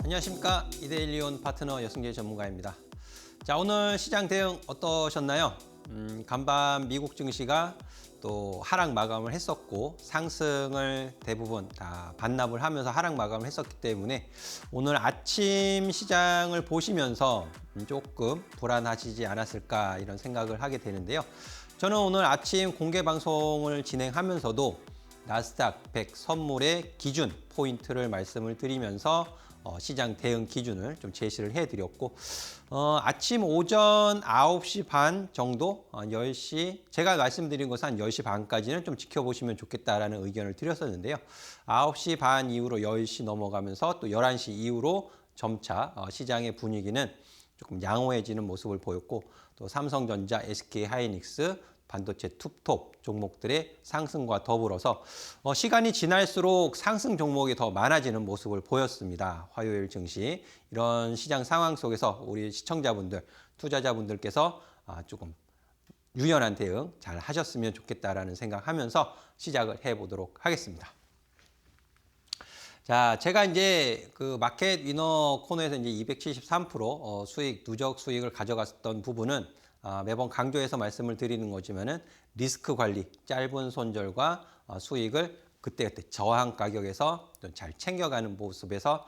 안녕하십니까. 이데일리온 파트너 여승재 전문가입니다. 자, 오늘 시장 대응 어떠셨나요? 간밤 미국 증시가 또 하락 마감을 했었고 상승을 대부분 다 반납을 하면서 하락 마감을 했었기 때문에 오늘 아침 시장을 보시면서 조금 불안하시지 않았을까 이런 생각을 하게 되는데요. 저는 오늘 아침 공개 방송을 진행하면서도 나스닥 100 선물의 기준 포인트를 말씀을 드리면서 시장 대응 기준을 좀 제시를 해드렸고 아침 오전 9시 반 정도 10시 제가 말씀드린 것은 한 10시 반까지는 좀 지켜보시면 좋겠다라는 의견을 드렸었는데요. 9시 반 이후로 10시 넘어가면서 또 11시 이후로 점차 시장의 분위기는 조금 양호해지는 모습을 보였고 또 삼성전자, SK하이닉스, 반도체 툭톱 종목들의 상승과 더불어서 시간이 지날수록 상승 종목이 더 많아지는 모습을 보였습니다. 화요일 증시 이런 시장 상황 속에서 우리 시청자분들, 투자자분들께서 조금 유연한 대응 잘 하셨으면 좋겠다라는 생각하면서 시작을 해보도록 하겠습니다. 자, 제가 이제 그 마켓 위너 코너에서 이제 273% 수익, 누적 수익을 가져갔던 부분은 매번 강조해서 말씀을 드리는 거지만은 리스크 관리, 짧은 손절과 수익을 그때그때 저항 가격에서 잘 챙겨가는 모습에서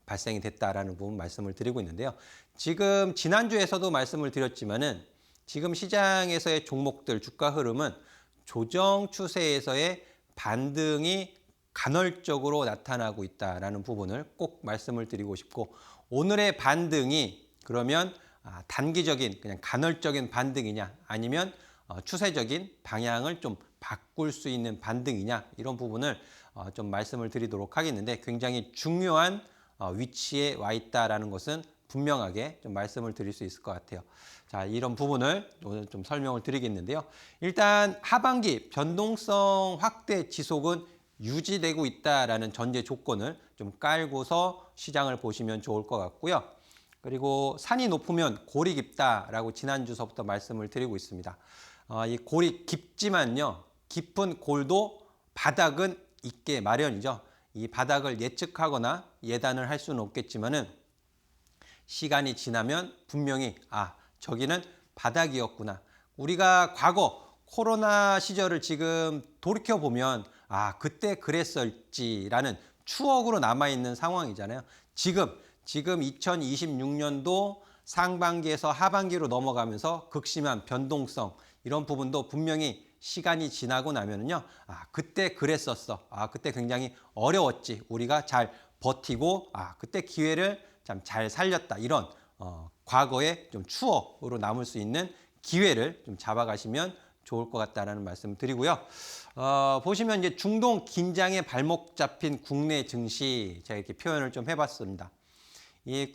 발생이 됐다라는 부분 말씀을 드리고 있는데요. 지금 지난주에서도 말씀을 드렸지만은 지금 시장에서의 종목들 주가 흐름은 조정 추세에서의 반등이 간헐적으로 나타나고 있다라는 부분을 꼭 말씀을 드리고 싶고 오늘의 반등이 그러면 단기적인 그냥 간헐적인 반등이냐 아니면 추세적인 방향을 좀 바꿀 수 있는 반등이냐 이런 부분을 좀 말씀을 드리도록 하겠는데 굉장히 중요한 위치에 와 있다라는 것은 분명하게 좀 말씀을 드릴 수 있을 것 같아요. 자, 이런 부분을 오늘 좀 설명을 드리겠는데요. 일단 하반기 변동성 확대 지속은 유지되고 있다라는 전제 조건을 좀 깔고서 시장을 보시면 좋을 것 같고요. 그리고 산이 높으면 골이 깊다라고 지난주서부터 말씀을 드리고 있습니다. 이 골이 깊지만요. 깊은 골도 바닥은 있게 마련이죠. 이 바닥을 예측하거나 예단을 할 수는 없겠지만은 시간이 지나면 분명히 저기는 바닥이었구나. 우리가 과거 코로나 시절을 지금 돌이켜보면 그때 그랬을지라는 추억으로 남아있는 상황이잖아요. 지금 2026년도 상반기에서 하반기로 넘어가면서 극심한 변동성 이런 부분도 분명히 시간이 지나고 나면은요. 그때 그랬었어. 그때 굉장히 어려웠지. 우리가 잘 버티고 그때 기회를 참 잘 살렸다. 이런 과거의 좀 추억으로 남을 수 있는 기회를 좀 잡아가시면 좋을 것 같다라는 말씀 드리고요. 보시면 이제 중동 긴장에 발목 잡힌 국내 증시 제가 이렇게 표현을 좀 해봤습니다. 이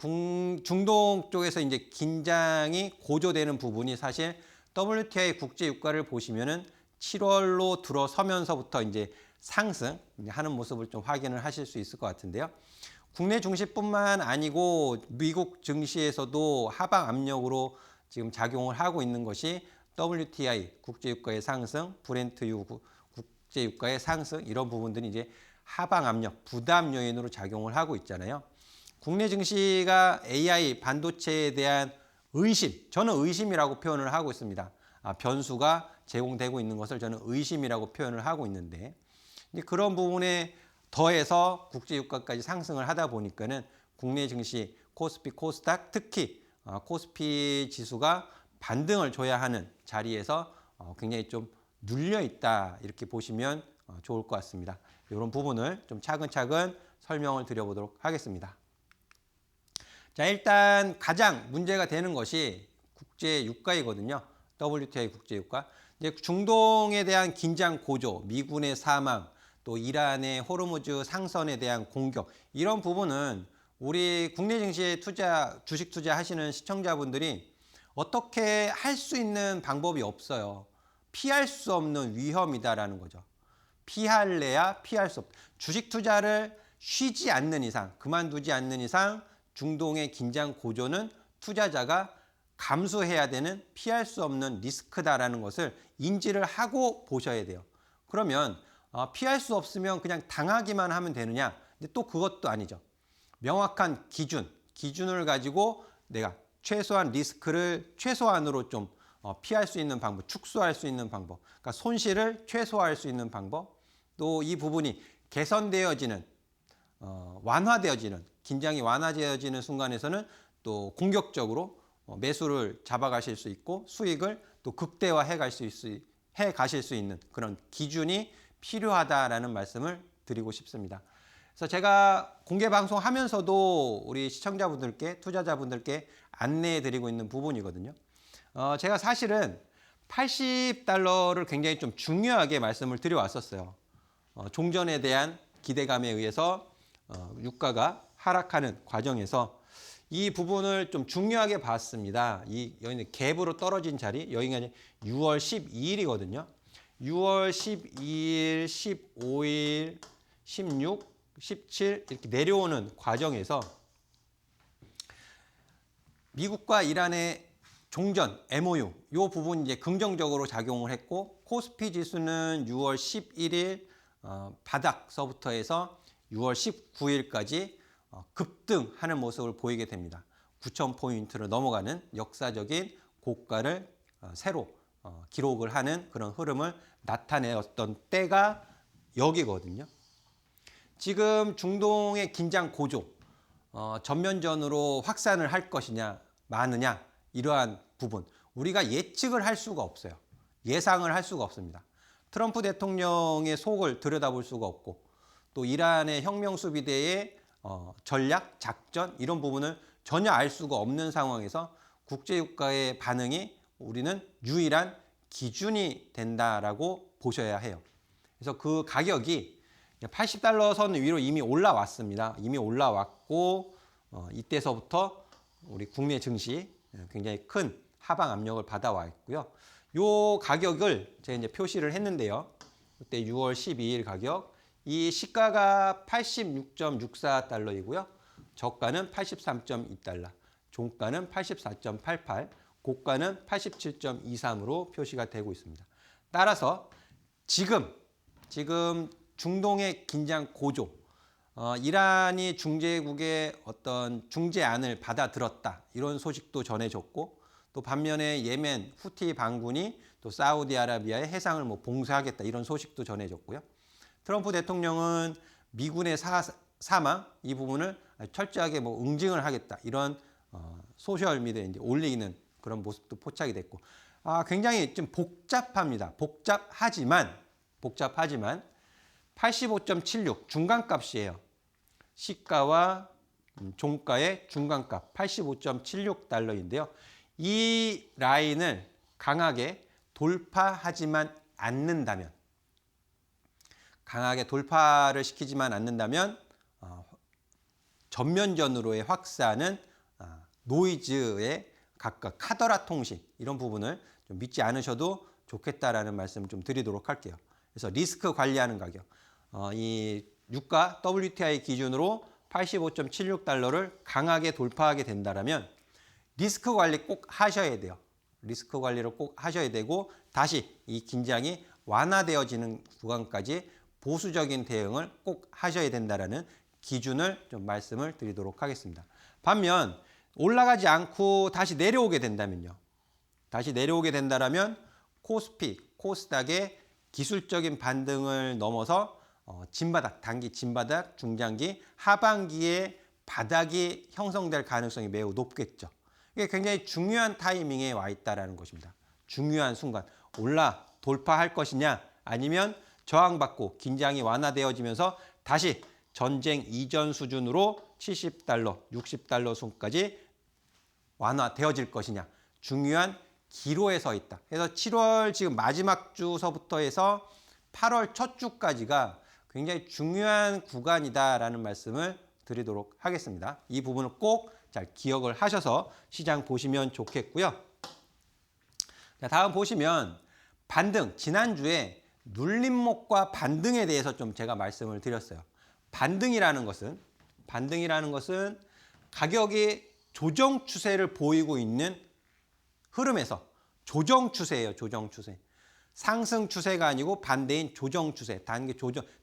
중동 쪽에서 이제 긴장이 고조되는 부분이 사실 WTI 국제 유가를 보시면은 7월로 들어서면서부터 이제 상승하는 모습을 좀 확인을 하실 수 있을 것 같은데요. 국내 증시뿐만 아니고 미국 증시에서도 하방 압력으로 지금 작용을 하고 있는 것이 WTI 국제 유가의 상승, 브렌트유 국제 유가의 상승 이런 부분들이 이제 하방 압력, 부담 요인으로 작용을 하고 있잖아요. 국내 증시가 AI 반도체에 대한 의심, 저는 의심이라고 표현을 하고 있습니다. 변수가 제공되고 있는 것을 저는 의심이라고 표현을 하고 있는데 그런 부분에 더해서 국제유가까지 상승을 하다 보니까는 국내 증시 코스피, 코스닥 특히 코스피 지수가 반등을 줘야 하는 자리에서 굉장히 좀 눌려 있다 이렇게 보시면 좋을 것 같습니다. 이런 부분을 좀 차근차근 설명을 드려보도록 하겠습니다. 자, 일단 가장 문제가 되는 것이 국제 유가이거든요. WTI 국제 유가. 이제 중동에 대한 긴장 고조, 미군의 사망, 또 이란의 호르무즈 상선에 대한 공격 이런 부분은 우리 국내 증시에 주식 투자하시는 시청자분들이 어떻게 할 수 있는 방법이 없어요. 피할 수 없는 위험이다라는 거죠. 피할래야 피할 수 없다. 주식 투자를 쉬지 않는 이상, 그만두지 않는 이상 중동의 긴장 고조는 투자자가 감수해야 되는 피할 수 없는 리스크다라는 것을 인지를 하고 보셔야 돼요. 그러면 피할 수 없으면 그냥 당하기만 하면 되느냐? 근데 또 그것도 아니죠. 명확한 기준을 가지고 내가 최소한 리스크를 최소한으로 좀 피할 수 있는 방법, 축소할 수 있는 방법, 그러니까 손실을 최소화할 수 있는 방법, 또 이 부분이 개선되어지는, 완화되어지는, 긴장이 완화되어지는 순간에서는 또 공격적으로 매수를 잡아가실 수 있고 수익을 또 극대화해 가실 수 있는 그런 기준이 필요하다라는 말씀을 드리고 싶습니다. 그래서 제가 공개 방송하면서도 우리 시청자분들께, 투자자분들께 안내해 드리고 있는 부분이거든요. 제가 사실은 $80를 굉장히 좀 중요하게 말씀을 드려왔었어요. 종전에 대한 기대감에 의해서 유가가 하락하는 과정에서 이 부분을 좀 중요하게 봤습니다. 여기는 갭으로 떨어진 자리, 여기가 이제 6월 12일이거든요. 6월 12일, 15일, 16, 17 이렇게 내려오는 과정에서 미국과 이란의 종전, MOU 이 부분이 이제 긍정적으로 작용을 했고 코스피 지수는 6월 11일 바닥서부터 해서 6월 19일까지 급등하는 모습을 보이게 됩니다. 9,000포인트를 넘어가는 역사적인 고가를 새로 기록을 하는 그런 흐름을 나타내었던 때가 여기거든요. 지금 중동의 긴장 고조, 전면전으로 확산을 할 것이냐 마느냐 이러한 부분 우리가 예측을 할 수가 없어요. 예상을 할 수가 없습니다. 트럼프 대통령의 속을 들여다볼 수가 없고 또 이란의 혁명수비대의 전략, 작전 이런 부분을 전혀 알 수가 없는 상황에서 국제유가의 반응이 우리는 유일한 기준이 된다라고 보셔야 해요. 그래서 그 가격이 $80 선 위로 이미 올라왔습니다. 이미 올라왔고 이때서부터 우리 국내 증시 굉장히 큰 하방 압력을 받아와 있고요. 이 가격을 제가 이제 표시를 했는데요. 그때 6월 12일 가격, 이 시가가 $86.64이고요. 저가는 $83.2, 종가는 $84.88, 고가는 $87.23으로 표시가 되고 있습니다. 따라서 지금 중동의 긴장 고조, 이란이 중재국의 어떤 중재안을 받아들었다 이런 소식도 전해졌고 또 반면에 예멘 후티 반군이 또 사우디아라비아의 해상을 봉쇄하겠다 이런 소식도 전해졌고요. 트럼프 대통령은 미군의 사망 이 부분을 철저하게 응징을 하겠다 이런 소셜 미디어에 이제 올리는 그런 모습도 포착이 됐고 굉장히 좀 복잡합니다. 복잡하지만 85.76 중간값이에요. 시가와 종가의 중간값 85.76달러인데요. 이 라인을 강하게 돌파하지만 않는다면 전면전으로의 확산은 노이즈에 각각 카더라 통신 이런 부분을 좀 믿지 않으셔도 좋겠다라는 말씀을 좀 드리도록 할게요. 그래서 리스크 관리하는 가격, 이 유가 WTI 기준으로 85.76달러를 강하게 돌파하게 된다면 리스크 관리 꼭 하셔야 돼요. 리스크 관리를 꼭 하셔야 되고 다시 이 긴장이 완화되어지는 구간까지 보수적인 대응을 꼭 하셔야 된다라는 기준을 좀 말씀을 드리도록 하겠습니다. 반면 올라가지 않고 다시 내려오게 된다면요. 다시 내려오게 된다면 코스피, 코스닥의 기술적인 반등을 넘어서 진바닥, 단기 진바닥, 중장기, 하반기에 바닥이 형성될 가능성이 매우 높겠죠. 이게 굉장히 중요한 타이밍에 와 있다는 것입니다. 중요한 순간 돌파할 것이냐 아니면 저항받고 긴장이 완화되어지면서 다시 전쟁 이전 수준으로 $70, $60 선까지 완화되어질 것이냐 중요한 기로에 서 있다. 그래서 7월 지금 마지막 주서부터 해서 8월 첫 주까지가 굉장히 중요한 구간이다라는 말씀을 드리도록 하겠습니다. 이 부분을 꼭 잘 기억을 하셔서 시장 보시면 좋겠고요. 자, 다음 보시면 반등, 지난주에 눌림목과 반등에 대해서 좀 제가 말씀을 드렸어요. 반등이라는 것은 가격이 조정 추세를 보이고 있는 흐름에서 조정 추세예요. 조정 추세. 상승 추세가 아니고 반대인 조정 추세.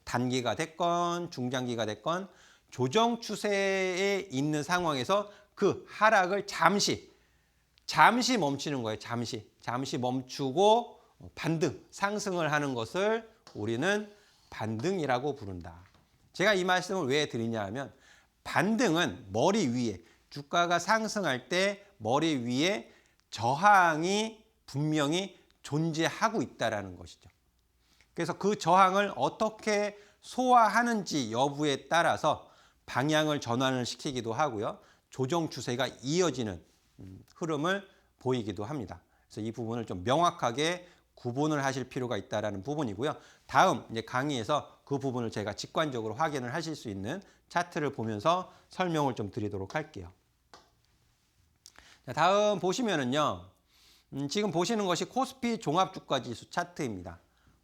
단기가 됐건 중장기가 됐건 조정 추세에 있는 상황에서 그 하락을 잠시 멈추는 거예요. 잠시 멈추고 반등, 상승을 하는 것을 우리는 반등이라고 부른다. 제가 이 말씀을 왜 드리냐 하면 반등은 머리 위에 주가가 상승할 때 머리 위에 저항이 분명히 존재하고 있다는 것이죠. 그래서 그 저항을 어떻게 소화하는지 여부에 따라서 방향을 전환을 시키기도 하고요. 조정 추세가 이어지는 흐름을 보이기도 합니다. 그래서 이 부분을 좀 명확하게 구분을 하실 필요가 있다는 부분이고요. 다음 이제 강의에서 그 부분을 제가 직관적으로 확인을 하실 수 있는 차트를 보면서 설명을 좀 드리도록 할게요. 자, 다음 보시면은요. 지금 보시는 것이 코스피 종합주가지수 차트입니다.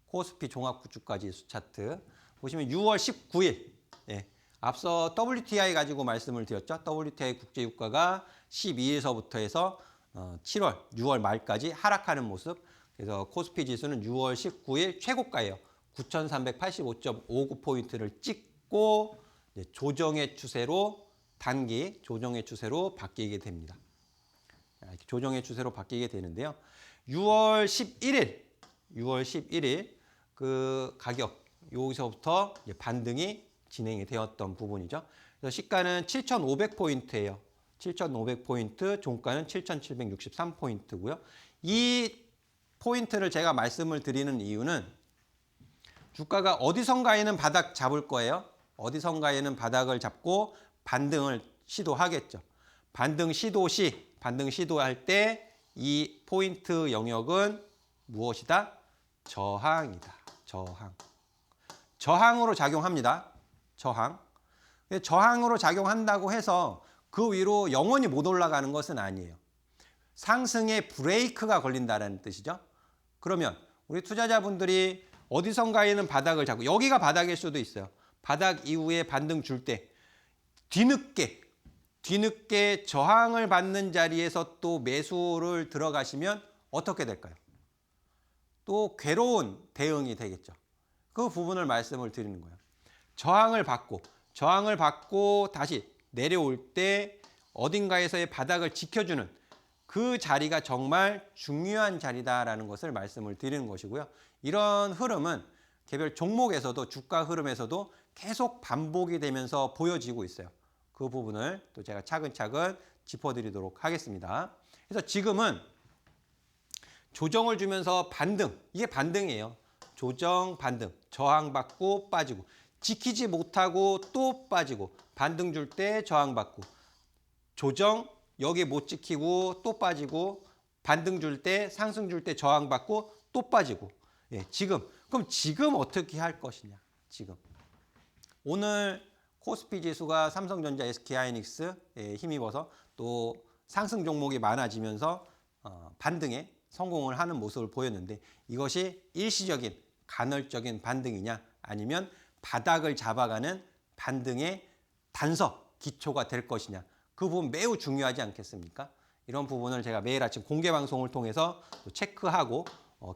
코스피 종합주가지수 차트. 보시면 6월 19일. 예, 앞서 WTI 가지고 말씀을 드렸죠. WTI 국제유가가 12일서부터 해서 7월, 6월 말까지 하락하는 모습. 그래서 코스피 지수는 6월 19일 최고가예요. 9,385.59포인트를 찍고 조정의 추세로 단기 조정의 추세로 바뀌게 됩니다. 조정의 추세로 바뀌게 되는데요. 6월 11일 그 가격 여기서부터 반등이 진행이 되었던 부분이죠. 그래서 시가는 7,500포인트예요. 7,500포인트, 종가는 7,763포인트고요. 이 포인트를 제가 말씀을 드리는 이유는 주가가 어디선가에는 바닥 잡을 거예요. 어디선가에는 바닥을 잡고 반등을 시도하겠죠. 반등 시도할 때 이 포인트 영역은 무엇이다? 저항이다. 저항으로 작용합니다. 저항으로 작용한다고 해서 그 위로 영원히 못 올라가는 것은 아니에요. 상승의 브레이크가 걸린다는 뜻이죠. 그러면 우리 투자자분들이 어디선가에는 바닥을 잡고 여기가 바닥일 수도 있어요. 바닥 이후에 반등 줄 때 뒤늦게 저항을 받는 자리에서 또 매수를 들어가시면 어떻게 될까요? 또 괴로운 대응이 되겠죠. 그 부분을 말씀을 드리는 거예요. 저항을 받고 다시 내려올 때 어딘가에서의 바닥을 지켜주는 그 자리가 정말 중요한 자리다라는 것을 말씀을 드리는 것이고요. 이런 흐름은 개별 종목에서도 주가 흐름에서도 계속 반복이 되면서 보여지고 있어요. 그 부분을 또 제가 차근차근 짚어드리도록 하겠습니다. 그래서 지금은 조정을 주면서 반등, 이게 반등이에요. 조정, 반등, 저항받고 빠지고, 지키지 못하고 또 빠지고, 반등 줄 때 저항받고, 조정, 여기 못 지키고 또 빠지고, 반등 줄 때, 상승 줄 때 저항받고 또 빠지고. 예, 그럼 지금 어떻게 할 것이냐, 지금. 오늘 코스피 지수가 삼성전자, SK하이닉스에 힘입어서 또 상승 종목이 많아지면서 반등에 성공을 하는 모습을 보였는데 이것이 일시적인 간헐적인 반등이냐 아니면 바닥을 잡아가는 반등의 단석, 기초가 될 것이냐 그 부분 매우 중요하지 않겠습니까? 이런 부분을 제가 매일 아침 공개 방송을 통해서 체크하고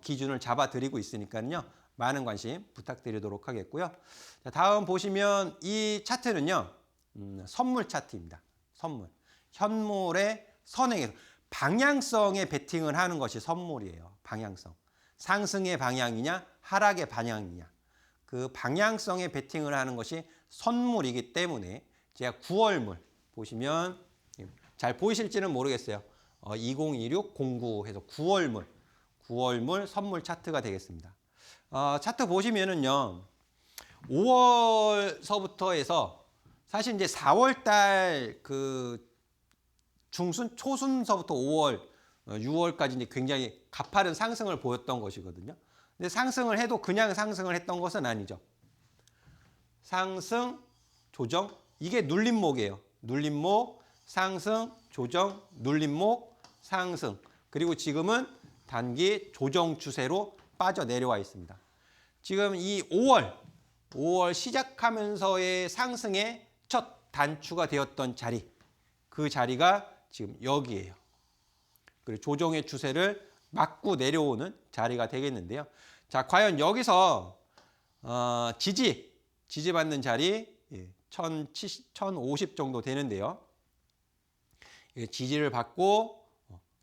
기준을 잡아드리고 있으니까요. 많은 관심 부탁드리도록 하겠고요. 자, 다음 보시면 이 차트는요. 선물 차트입니다. 선물. 현물의 선행에서 방향성에 베팅을 하는 것이 선물이에요. 방향성. 상승의 방향이냐 하락의 방향이냐. 그 방향성에 베팅을 하는 것이 선물이기 때문에 제가 9월물 보시면 잘 보이실지는 모르겠어요. 202609 해서 9월물 선물 차트가 되겠습니다. 차트 보시면은요. 5월서부터 해서 사실 이제 4월 달 그 중순 초순서부터 5월 6월까지 이제 굉장히 가파른 상승을 보였던 것이거든요. 근데 상승을 해도 그냥 상승을 했던 것은 아니죠. 상승, 조정, 이게 눌림목이에요. 눌림목, 상승, 조정, 눌림목, 상승. 그리고 지금은 단기 조정 추세로 빠져 내려와 있습니다. 지금 이 5월 시작하면서의 상승의 첫 단추가 되었던 자리, 그 자리가 지금 여기예요. 그리고 조정의 추세를 막고 내려오는 자리가 되겠는데요. 자, 과연 여기서 지지받는 자리, 1050 정도 되는데요. 지지를 받고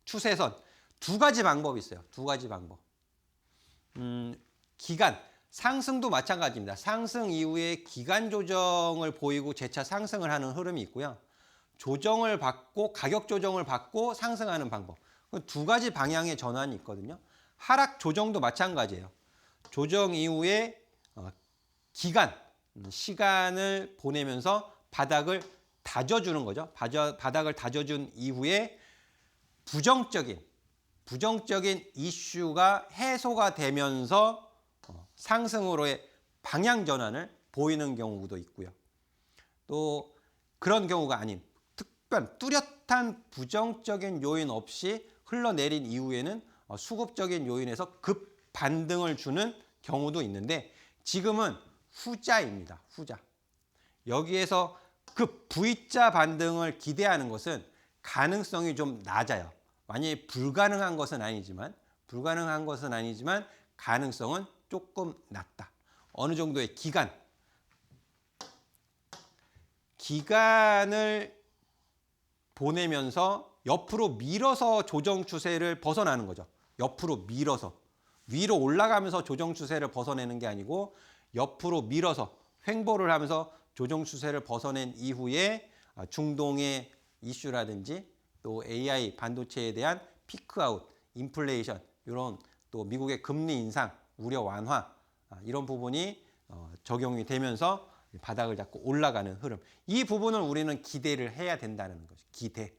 추세선 두 가지 방법이 있어요. 두 가지 방법. 기간 상승도 마찬가지입니다. 상승 이후에 기간 조정을 보이고 재차 상승을 하는 흐름이 있고요. 조정을 받고 가격 조정을 받고 상승하는 방법. 두 가지 방향의 전환이 있거든요. 하락 조정도 마찬가지예요. 조정 이후에 기간, 시간을 보내면서 바닥을 다져주는 거죠. 바닥을 다져준 이후에 부정적인 이슈가 해소가 되면서 상승으로의 방향 전환을 보이는 경우도 있고요. 또 그런 경우가 아닌 특별 뚜렷한 부정적인 요인 없이 흘러내린 이후에는 수급적인 요인에서 급 반등을 주는 경우도 있는데 지금은 후자입니다. 후자. 여기에서 급 V자 반등을 기대하는 것은 가능성이 좀 낮아요. 만약에 불가능한 것은 아니지만 가능성은 조금 낮다. 어느 정도의 기간을 보내면서 옆으로 밀어서 조정 추세를 벗어나는 거죠. 옆으로 밀어서 위로 올라가면서 조정 추세를 벗어내는 게 아니고 옆으로 밀어서 횡보를 하면서 조정 추세를 벗어낸 이후에 중동의 이슈라든지 또 AI 반도체에 대한 피크아웃, 인플레이션 이런 또 미국의 금리 인상, 우려 완화 이런 부분이 적용이 되면서 바닥을 잡고 올라가는 흐름. 이 부분을 우리는 기대를 해야 된다는 거죠. 기대.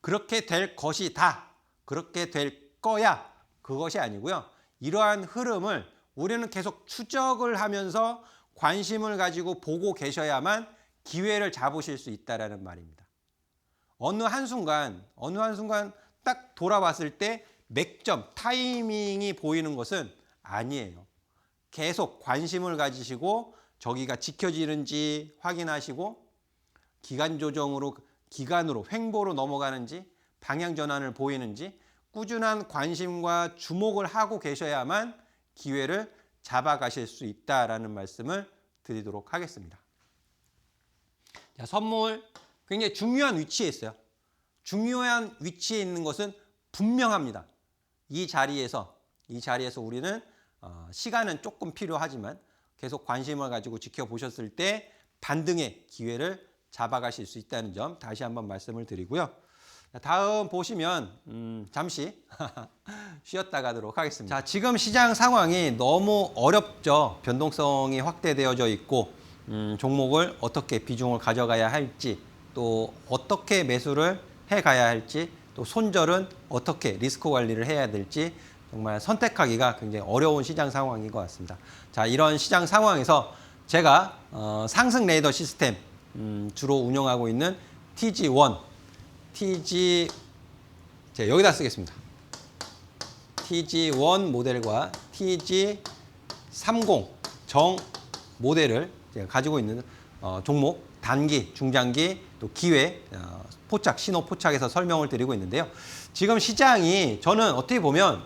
그렇게 될 것이다. 그렇게 될 거야. 그것이 아니고요. 이러한 흐름을 우리는 계속 추적을 하면서 관심을 가지고 보고 계셔야만 기회를 잡으실 수 있다라는 말입니다. 어느 한순간 딱 돌아봤을 때 맥점, 타이밍이 보이는 것은 아니에요. 계속 관심을 가지시고 저기가 지켜지는지 확인하시고 기간으로 횡보로 넘어가는지 방향 전환을 보이는지 꾸준한 관심과 주목을 하고 계셔야만 기회를 잡아가실 수 있다라는 말씀을 드리도록 하겠습니다. 자, 선물 굉장히 중요한 위치에 있어요. 중요한 위치에 있는 것은 분명합니다. 이 자리에서 우리는 시간은 조금 필요하지만 계속 관심을 가지고 지켜보셨을 때 반등의 기회를 잡아가실 수 있다는 점 다시 한번 말씀을 드리고요. 다음 보시면 잠시 쉬었다 가도록 하겠습니다. 자, 지금 시장 상황이 너무 어렵죠. 변동성이 확대되어져 있고 종목을 어떻게 비중을 가져가야 할지 또 어떻게 매수를 해가야 할지 또 손절은 어떻게 리스크 관리를 해야 될지 정말 선택하기가 굉장히 어려운 시장 상황인 것 같습니다. 자, 이런 시장 상황에서 제가 상승 레이더 시스템 주로 운영하고 있는 제가 여기다 쓰겠습니다. TG1 모델과 TG30 정 모델을 제가 가지고 있는 종목 단기, 중장기, 또 기회, 포착, 신호 포착에서 설명을 드리고 있는데요. 지금 시장이 저는 어떻게 보면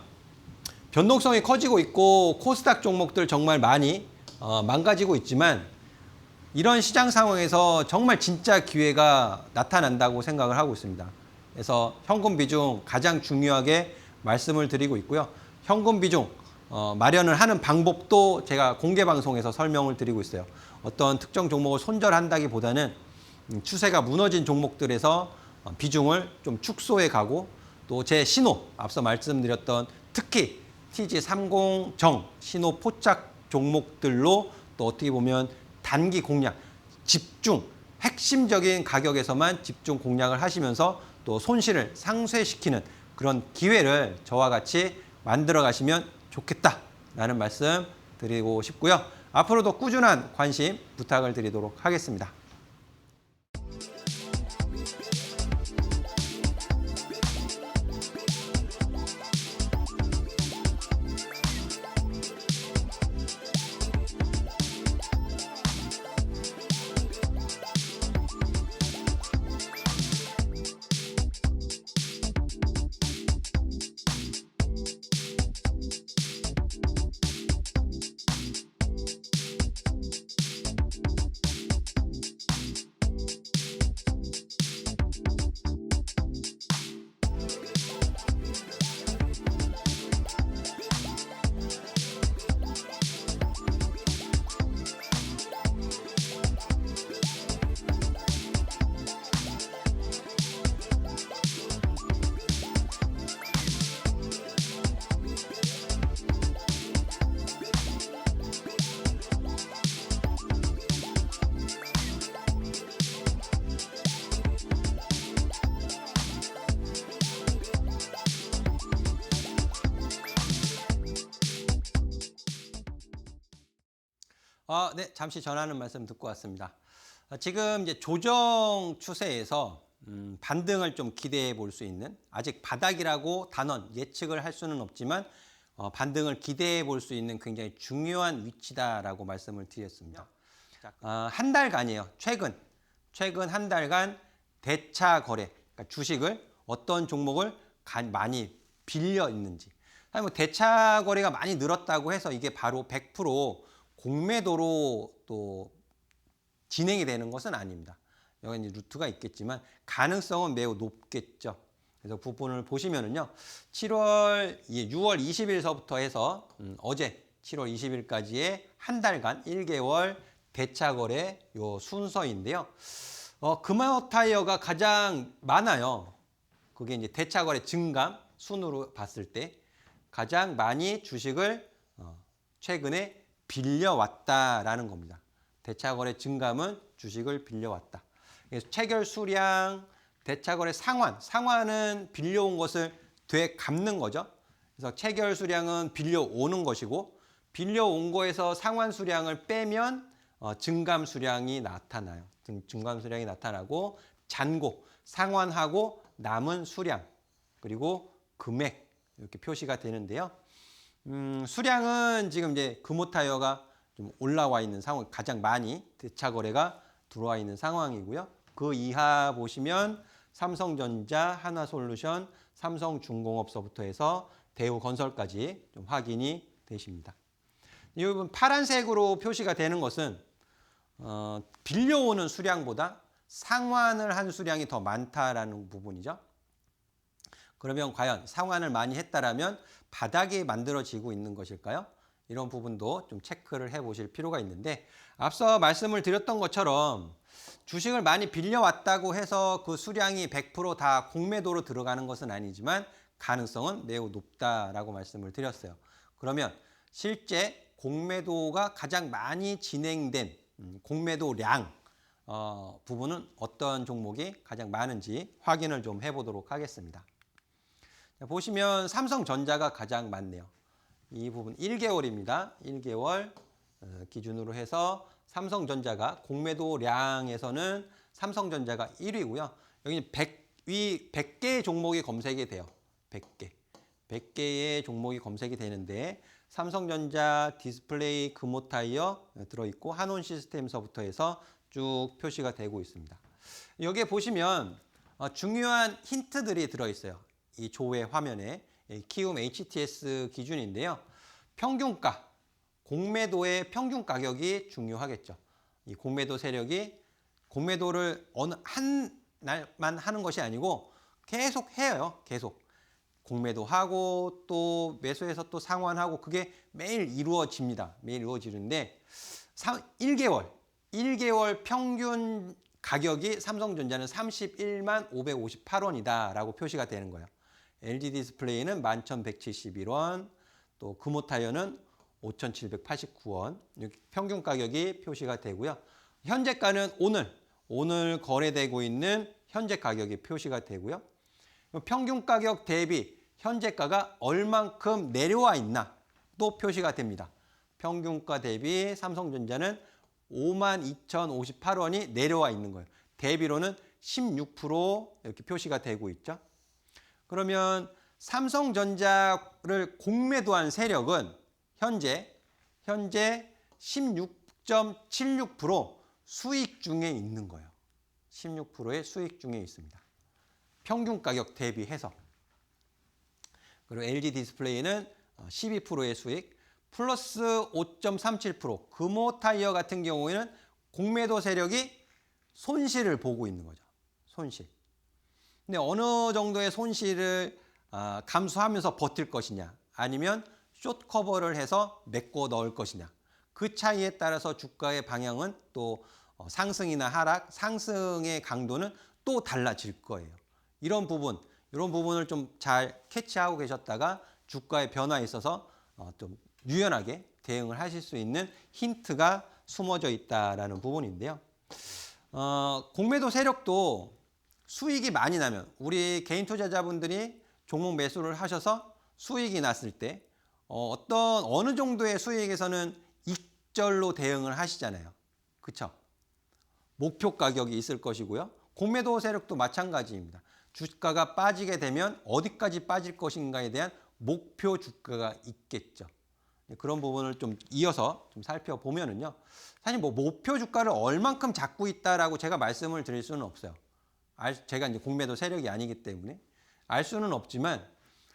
변동성이 커지고 있고 코스닥 종목들 정말 많이 망가지고 있지만 이런 시장 상황에서 정말 진짜 기회가 나타난다고 생각을 하고 있습니다. 그래서 현금 비중 가장 중요하게 말씀을 드리고 있고요. 현금 비중 마련을 하는 방법도 제가 공개 방송에서 설명을 드리고 있어요. 어떤 특정 종목을 손절한다기보다는 추세가 무너진 종목들에서 비중을 좀 축소해 가고 또 제 신호 앞서 말씀드렸던 특히 TG30 정 신호 포착 종목들로 또 어떻게 보면 단기 공략, 집중, 핵심적인 가격에서만 집중 공략을 하시면서 또 손실을 상쇄시키는 그런 기회를 저와 같이 만들어 가시면 좋겠다라는 말씀 드리고 싶고요. 앞으로도 꾸준한 관심 부탁을 드리도록 하겠습니다. 네, 잠시 전하는 말씀 듣고 왔습니다. 지금 이제 조정 추세에서 반등을 좀 기대해 볼 수 있는, 아직 바닥이라고 단언 예측을 할 수는 없지만 반등을 기대해 볼 수 있는 굉장히 중요한 위치다라고 말씀을 드렸습니다. 한 달간이에요. 최근 한 달간 대차 거래, 그러니까 주식을 어떤 종목을 많이 빌려 있는지. 뭐 대차 거래가 많이 늘었다고 해서 이게 바로 100% 공매도로 또 진행이 되는 것은 아닙니다. 여기 이제 루트가 있겠지만 가능성은 매우 높겠죠. 그래서 부분을 보시면은요, 6월 20일서부터 해서 어제 7월 20일까지의 한 달간 1개월 대차 거래 요 순서인데요. 금화 타이어가 가장 많아요. 그게 이제 대차 거래 증감 순으로 봤을 때 가장 많이 주식을 최근에 빌려왔다라는 겁니다. 대차 거래 증감은 주식을 빌려왔다. 그래서 체결 수량, 대차 거래 상환은 빌려온 것을 되갚는 거죠. 그래서 체결 수량은 빌려오는 것이고, 빌려온 거에서 상환 수량을 빼면 증감 수량이 나타나요. 증감 수량이 나타나고, 잔고, 상환하고 남은 수량, 그리고 금액 이렇게 표시가 되는데요. 수량은 지금 이제 금호타이어가 좀 올라와 있는 상황, 가장 많이 대차 거래가 들어와 있는 상황이고요. 그 이하 보시면 삼성전자, 하나솔루션, 삼성중공업서부터 해서 대우건설까지 좀 확인이 되십니다. 이 부분 파란색으로 표시가 되는 것은 빌려오는 수량보다 상환을 한 수량이 더 많다라는 부분이죠. 그러면 과연 상환을 많이 했다라면 바닥이 만들어지고 있는 것일까요? 이런 부분도 좀 체크를 해보실 필요가 있는데, 앞서 말씀을 드렸던 것처럼 주식을 많이 빌려왔다고 해서 그 수량이 100%다 공매도로 들어가는 것은 아니지만 가능성은 매우 높다라고 말씀을 드렸어요. 그러면 실제 공매도가 가장 많이 진행된 공매도량 부분은 어떤 종목이 가장 많은지 확인을 좀 해보도록 하겠습니다. 보시면 삼성전자가 가장 많네요. 이 부분 1개월입니다. 1개월 기준으로 해서 삼성전자가 공매도량에서는 삼성전자가 1위고요. 여기 100개의 종목이 검색이 돼요. 100개. 100개의 종목이 검색이 되는데 삼성전자, 디스플레이, 금호타이어 들어있고 한온시스템서부터 해서 쭉 표시가 되고 있습니다. 여기에 보시면 중요한 힌트들이 들어있어요. 이 조회 화면에 키움 HTS 기준인데요. 평균가, 공매도의 평균 가격이 중요하겠죠. 이 공매도 세력이 공매도를 어느 한 날만 하는 것이 아니고 계속 해요. 계속. 공매도 하고 또 매수해서 또 상환하고 그게 매일 이루어집니다. 매일 이루어지는데 1개월 평균 가격이 삼성전자는 31만 558원이다라고 표시가 되는 거예요. LG 디스플레이는 11,171원, 또 금호타이어는 5,789원. 이렇게 평균 가격이 표시가 되고요. 현재가는 오늘 거래되고 있는 현재 가격이 표시가 되고요. 평균 가격 대비 현재가가 얼만큼 내려와 있나 또 표시가 됩니다. 평균가 대비 삼성전자는 52,058원이 내려와 있는 거예요. 대비로는 16% 이렇게 표시가 되고 있죠. 그러면 삼성전자를 공매도한 세력은 현재 16.76% 수익 중에 있는 거예요. 16%의 수익 중에 있습니다. 평균 가격 대비해서. 그리고 LG 디스플레이는 12%의 수익, 플러스 5.37%. 금호타이어 같은 경우에는 공매도 세력이 손실을 보고 있는 거죠. 손실. 근데 어느 정도의 손실을 감수하면서 버틸 것이냐, 아니면 숏 커버를 해서 메꿔 넣을 것이냐, 그 차이에 따라서 주가의 방향은 또 상승이나 하락, 상승의 강도는 또 달라질 거예요. 이런 부분을 좀 잘 캐치하고 계셨다가 주가의 변화에 있어서 좀 유연하게 대응을 하실 수 있는 힌트가 숨어져 있다라는 부분인데요. 공매도 세력도 수익이 많이 나면, 우리 개인 투자자분들이 종목 매수를 하셔서 수익이 났을 때 어느 정도의 수익에서는 익절로 대응을 하시잖아요. 그렇죠? 목표 가격이 있을 것이고요. 공매도 세력도 마찬가지입니다. 주가가 빠지게 되면 어디까지 빠질 것인가에 대한 목표 주가가 있겠죠. 그런 부분을 좀 이어서 좀 살펴보면은요. 사실 뭐 목표 주가를 얼만큼 잡고 있다라고 제가 말씀을 드릴 수는 없어요. 제가 이제 공매도 세력이 아니기 때문에 알 수는 없지만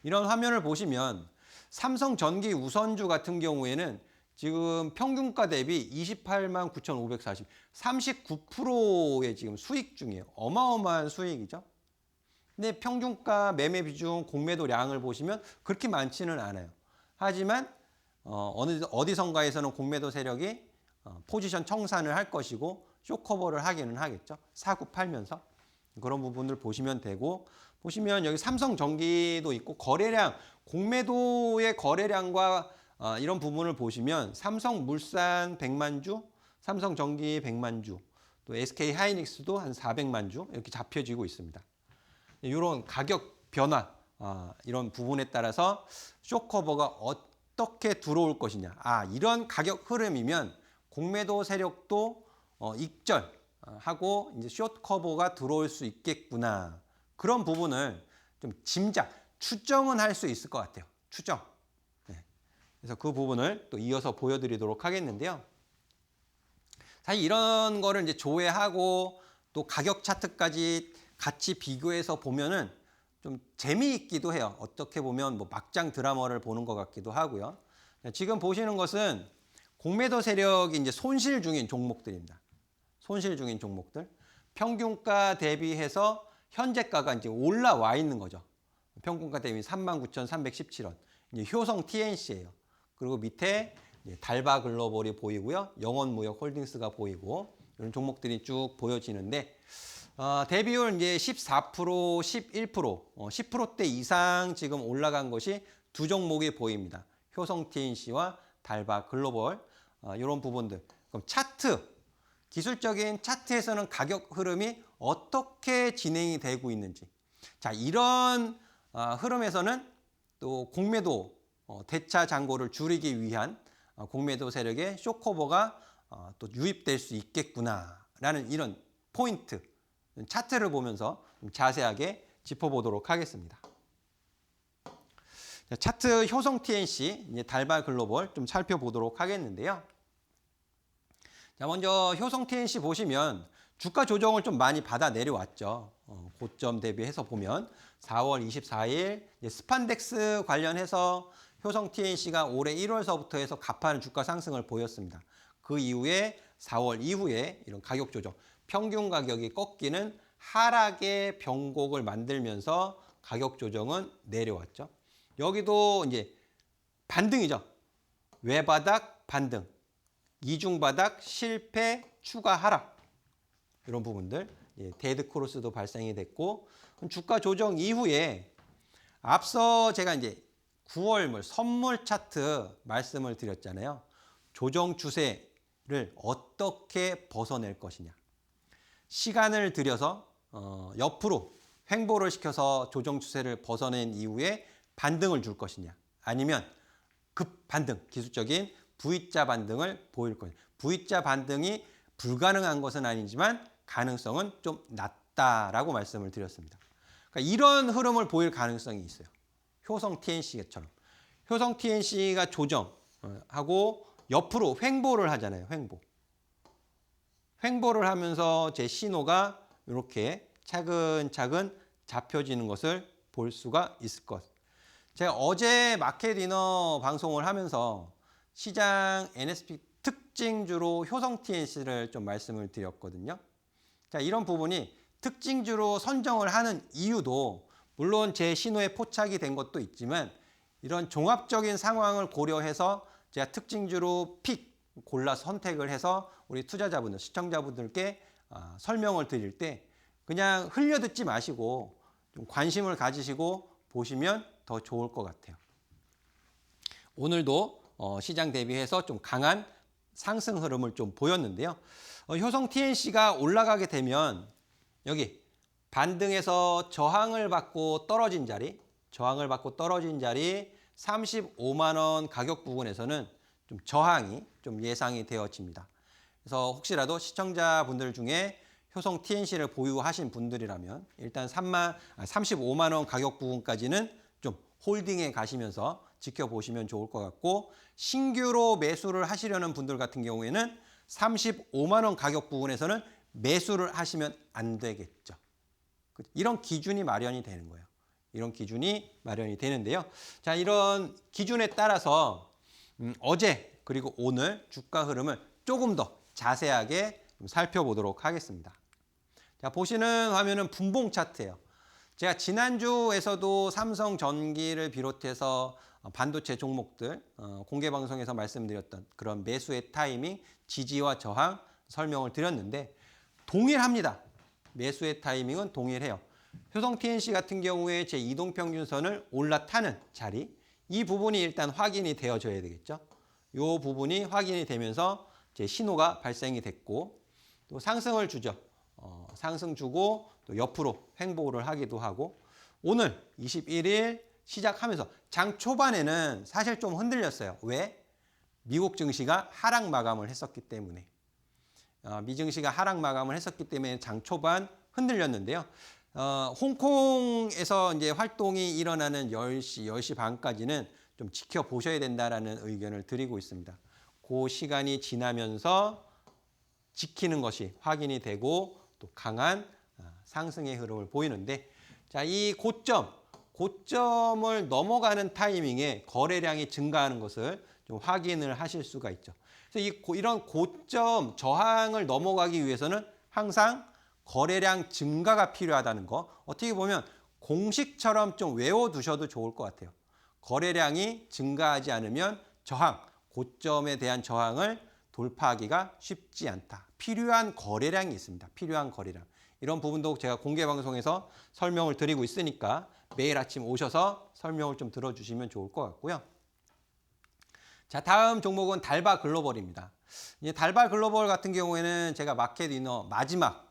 이런 화면을 보시면 삼성전기 우선주 같은 경우에는 지금 평균가 대비 28만 9,540, 39%의 지금 수익 중이에요. 어마어마한 수익이죠. 근데 평균가 매매 비중 공매도량을 보시면 그렇게 많지는 않아요. 하지만 어디선가에서는 공매도 세력이 포지션 청산을 할 것이고 쇼커버를 하기는 하겠죠. 사고 팔면서. 그런 부분을 보시면 되고, 보시면 여기 삼성전기도 있고 거래량, 공매도의 거래량과 이런 부분을 보시면 삼성물산 100만 주, 삼성전기 100만 주, 또 SK하이닉스도 한 400만 주 이렇게 잡혀지고 있습니다. 이런 가격 변화, 이런 부분에 따라서 쇼커버가 어떻게 들어올 것이냐. 이런 가격 흐름이면 공매도 세력도 익절하고 이제 쇼커버가 들어올 수 있겠구나. 그런 부분을 좀 짐작, 추정은 할 수 있을 것 같아요. 추정. 네. 그래서 그 부분을 또 이어서 보여드리도록 하겠는데요. 사실 이런 거를 이제 조회하고 또 가격 차트까지 같이 비교해서 보면은 좀 재미있기도 해요. 어떻게 보면 뭐 막장 드라마를 보는 것 같기도 하고요. 지금 보시는 것은 공매도 세력이 이제 손실 중인 종목들입니다. 손실 중인 종목들. 평균가 대비해서 현재가가 이제 올라와 있는 거죠. 평균가 대비 39,317원. 이제 효성 TNC예요. 그리고 밑에 달바 글로벌이 보이고요. 영원무역 홀딩스가 보이고 이런 종목들이 쭉 보여지는데 대비율 이제 14%, 11%, 10%대 이상 지금 올라간 것이 두 종목이 보입니다. 효성 TNC와 달바 글로벌 이런 부분들. 그럼 차트, 기술적인 차트에서는 가격 흐름이 어떻게 진행이 되고 있는지. 자, 이런 흐름에서는 또 공매도 대차 잔고를 줄이기 위한 공매도 세력의 쇼커버가 또 유입될 수 있겠구나라는 이런 포인트, 차트를 보면서 좀 자세하게 짚어보도록 하겠습니다. 차트 효성 TNC, 이제 달바 글로벌 좀 살펴보도록 하겠는데요. 자, 먼저 효성 TNC 보시면 주가 조정을 좀 많이 받아 내려왔죠. 고점 대비해서 보면 4월 24일 스판덱스 관련해서 효성 TNC가 올해 1월서부터 해서 가파른 주가 상승을 보였습니다. 그 이후에 4월 이후에 이런 가격 조정, 평균 가격이 꺾이는 하락의 변곡을 만들면서 가격 조정은 내려왔죠. 여기도 이제 반등이죠. 외바닥 반등, 이중바닥 실패 추가 하락 이런 부분들, 데드 크로스도 발생이 됐고 주가 조정 이후에 앞서 제가 이제 9월 선물 차트 말씀을 드렸잖아요. 조정 추세를 어떻게 벗어낼 것이냐. 시간을 들여서 옆으로 횡보를 시켜서 조정 추세를 벗어낸 이후에 반등을 줄 것이냐. 아니면 급 반등, 기술적인 V자 반등을 보일 것이냐. V자 반등이 불가능한 것은 아니지만 가능성은 좀 낮다라고 말씀을 드렸습니다. 그러니까 이런 흐름을 보일 가능성이 있어요. 효성 TNC처럼. 효성 TNC가 조정하고 옆으로 횡보를 하잖아요. 횡보를 하면서 제 신호가 이렇게 차근차근 잡혀지는 것을 볼 수가 있을 것. 제가 어제 마켓 이너 방송을 하면서 시장 NSP 특징주로 효성 TNC를 좀 말씀을 드렸거든요. 자, 이런 부분이 특징주로 선정을 하는 이유도 물론 제 신호에 포착이 된 것도 있지만 이런 종합적인 상황을 고려해서 제가 특징주로 픽 골라서 선택을 해서 우리 투자자분들, 시청자분들께 설명을 드릴 때 그냥 흘려듣지 마시고 좀 관심을 가지시고 보시면 더 좋을 것 같아요. 오늘도 시장 대비해서 좀 강한 상승 흐름을 좀 보였는데요. 효성 TNC가 올라가게 되면 여기 반등해서 저항을 받고 떨어진 자리 35만 원 가격 부분에서는 좀 저항이 좀 예상이 되어집니다. 그래서 혹시라도 시청자분들 중에 효성 TNC를 보유하신 분들이라면 일단 35만 원 가격 부분까지는 좀 홀딩해 가시면서 지켜보시면 좋을 것 같고, 신규로 매수를 하시려는 분들 같은 경우에는 35만 원 가격 부분에서는 매수를 하시면 안 되겠죠. 이런 기준이 마련이 되는 거예요. 이런 기준이 마련이 되는데요. 자, 이런 기준에 따라서 어제 그리고 오늘 주가 흐름을 조금 더 자세하게 좀 살펴보도록 하겠습니다. 자, 보시는 화면은 분봉 차트예요. 제가 지난주에서도 삼성전기를 비롯해서 반도체 종목들 공개 방송에서 말씀드렸던 그런 매수의 타이밍, 지지와 저항 설명을 드렸는데 동일합니다. 매수의 타이밍은 동일해요. 효성 TNC 같은 경우에 제 이동평균선을 올라타는 자리, 이 부분이 일단 확인이 되어져야 되겠죠. 이 부분이 확인이 되면서 제 신호가 발생이 됐고, 또 상승을 주죠. 상승 주고 또 옆으로 횡보를 하기도 하고, 오늘 21일 시작하면서 장 초반에는 사실 좀 흔들렸어요. 왜? 미국 증시가 하락 마감을 했었기 때문에. 미증시가 하락 마감을 했었기 때문에 장 초반 흔들렸는데요. 홍콩에서 이제 활동이 일어나는 10시 반까지는 좀 지켜보셔야 된다라는 의견을 드리고 있습니다. 그 시간이 지나면서 지키는 것이 확인이 되고 또 강한 상승의 흐름을 보이는데, 자, 이 고점을 넘어가는 타이밍에 거래량이 증가하는 것을 좀 확인을 하실 수가 있죠. 그래서 이런 고점 저항을 넘어가기 위해서는 항상 거래량 증가가 필요하다는 거, 어떻게 보면 공식처럼 좀 외워두셔도 좋을 것 같아요. 거래량이 증가하지 않으면 저항, 고점에 대한 저항을 돌파하기가 쉽지 않다. 필요한 거래량이 있습니다. 필요한 거래량. 이런 부분도 제가 공개 방송에서 설명을 드리고 있으니까 매일 아침 오셔서 설명을 좀 들어주시면 좋을 것 같고요. 자, 다음 종목은 달바 글로벌입니다. 이 달바 글로벌 같은 경우에는 제가 마켓 위너 마지막